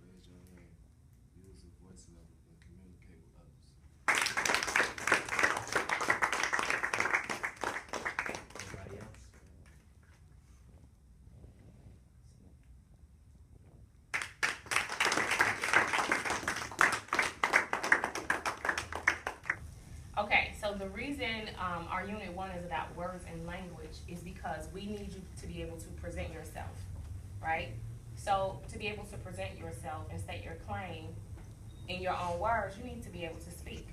raise your hand, use the voice level, and communicate with others. Anybody else? Okay, so the reason our Unit 1 is about words and language is because we need you to be able to present yourself, right? So to be able to present yourself and state your claim in your own words, you need to be able to speak.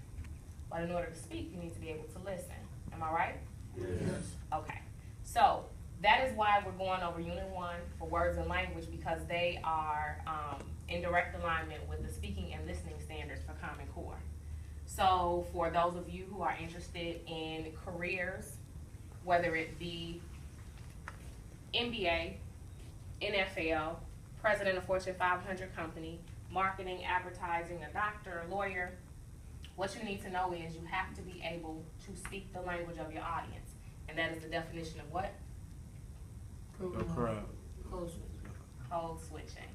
But in order to speak, you need to be able to listen. Am I right? Yes. Okay, so that is why we're going over Unit 1 for words and language, because they are in direct alignment with the speaking and listening standards for Common Core. So for those of you who are interested in careers, whether it be NBA, NFL, president of Fortune 500 company, marketing, advertising, a doctor, a lawyer, what you need to know is you have to be able to speak the language of your audience. And that is the definition of what? Code switching.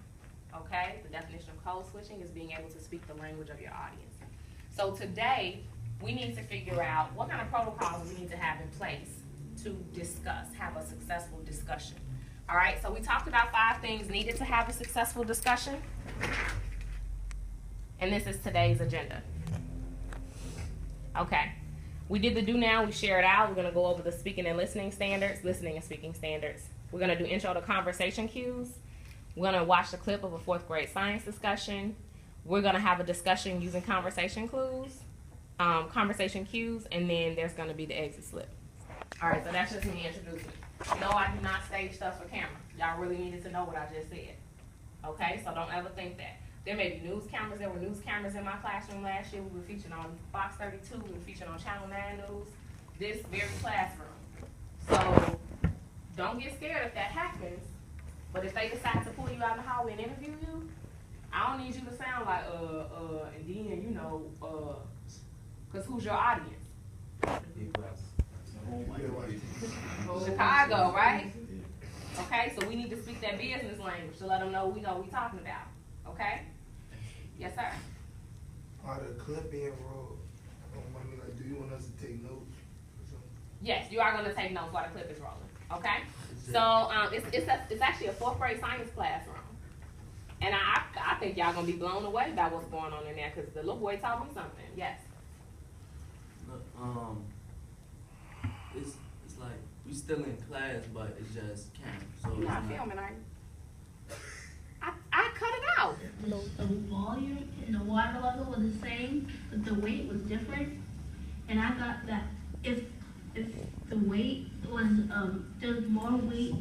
Okay? The definition of code switching is being able to speak the language of your audience. So today, we need to figure out what kind of protocols we need to have in place to discuss, have a successful discussion. All right, so we talked about 5 things needed to have a successful discussion. And this is today's agenda. Okay, we did the do now, we shared out. We're gonna go over the speaking and listening standards, listening and speaking standards. We're gonna do intro to conversation cues. We're gonna watch the clip of a 4th grade science discussion. We're gonna have a discussion using conversation cues, and then there's gonna be the exit slip. All right, so that's just me introducing. No, I do not stage stuff for camera. Y'all really needed to know what I just said. Okay, so don't ever think that. There may be news cameras. There were news cameras in my classroom last year. We were featured on Fox 32. We were featured on Channel 9 News. This very classroom. So don't get scared if that happens. But if they decide to pull you out in the hallway and interview you, I don't need you to sound like, and then, you know, because who's your audience? Chicago, right? Okay, so we need to speak that business language to let them know we know what we're talking about. Okay? Yes, sir. Are the clip being rolled? I mean, like, do you want us to take notes or something? Yes, you are going to take notes while the clip is rolling. Okay? So it's actually a 4th grade science classroom. And I think y'all gonna be blown away by what's going on in there, because the little boy taught me something. Yes. Look, it's like we still in class, but it's just camp. So You're not filming, are you? I cut it out. The volume and the water level was the same, but the weight was different. And I got that if the weight was there's more weight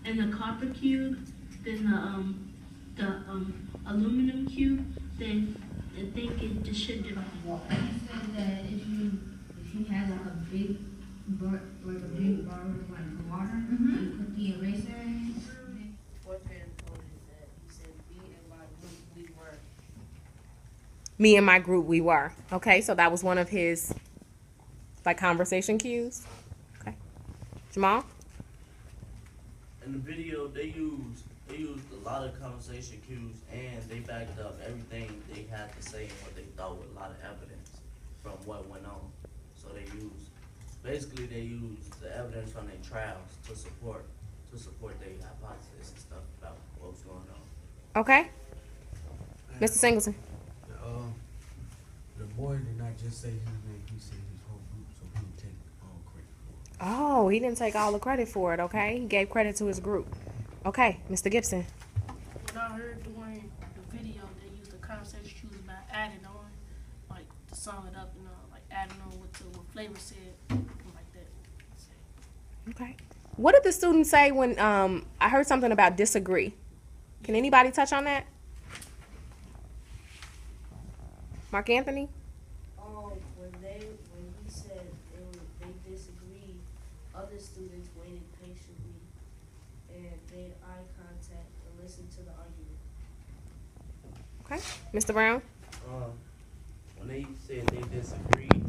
in the copper cube than the aluminum cube, then I think it just should be like water. You said that if you had like a big bar with like water, you put the eraser in. 4th grade told us that he said, "Me and my group, we were." Me and my group, we were. Okay, so that was one of his like conversation cues. Okay, Jamal. in the video they used a lot of conversation cues, and they backed up everything they had to say and what they thought with a lot of evidence from what went on. So they used the evidence from their trials to support their hypothesis and stuff about what was going on. Okay. Mr. Singleton. The boy did not just say his name, he said his whole group, so he would take all credit for it. Oh, he didn't take all the credit for it, okay? He gave credit to his group. Okay, Mr. Gibson. When I heard during the video, they used the conversation cues by adding on, like to sum it up, like adding on what Flavor said, like that. Okay. What did the students say when I heard something about disagree? Can anybody touch on that? Mark Anthony? When he said they disagreed, other students waited patiently and made eye contact and listened to the argument. Okay. Mr. Brown? When they said they disagreed,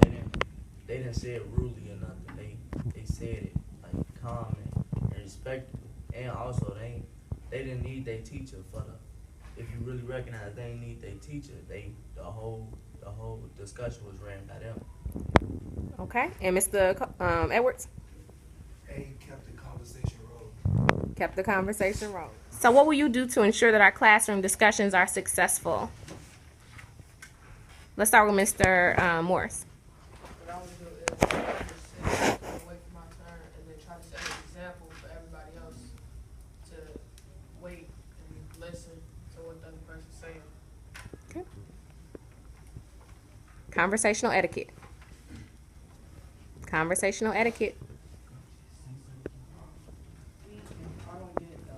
they didn't say it rudely or nothing. They said it like calm and respectful, and also they didn't need their teacher for if you really recognize they ain't need their teacher, the whole discussion was ran by them. Okay, and Mr. Edwards? A, kept the conversation rolling. Kept the conversation rolling. So what will you do to ensure that our classroom discussions are successful? Let's start with Mr. Morris. What I would do is just sit, wait for my turn, and then try to set an example for everybody else to wait and listen to what the other person's saying. Okay. Conversational etiquette. Conversational etiquette. If I don't get the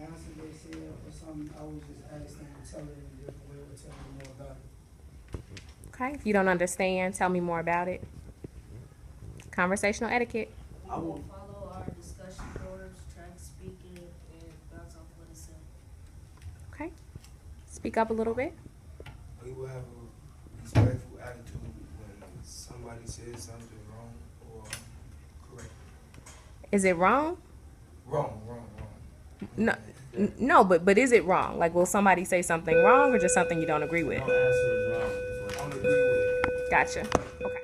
answer they said or something, I would just ask them to tell it in a different way or tell me more about it. Okay, if you don't understand, tell me more about it. Conversational etiquette. We will follow our discussion boards, track speaking, and bounce off what it said. Okay. Speak up a little bit. We will have a respectful attitude when somebody says something wrong or correct. Is it wrong? Wrong. No, no, but is it wrong? Like, will somebody say something wrong or just something you don't agree with? No answer is wrong. Is what I don't agree with it. Gotcha. Okay.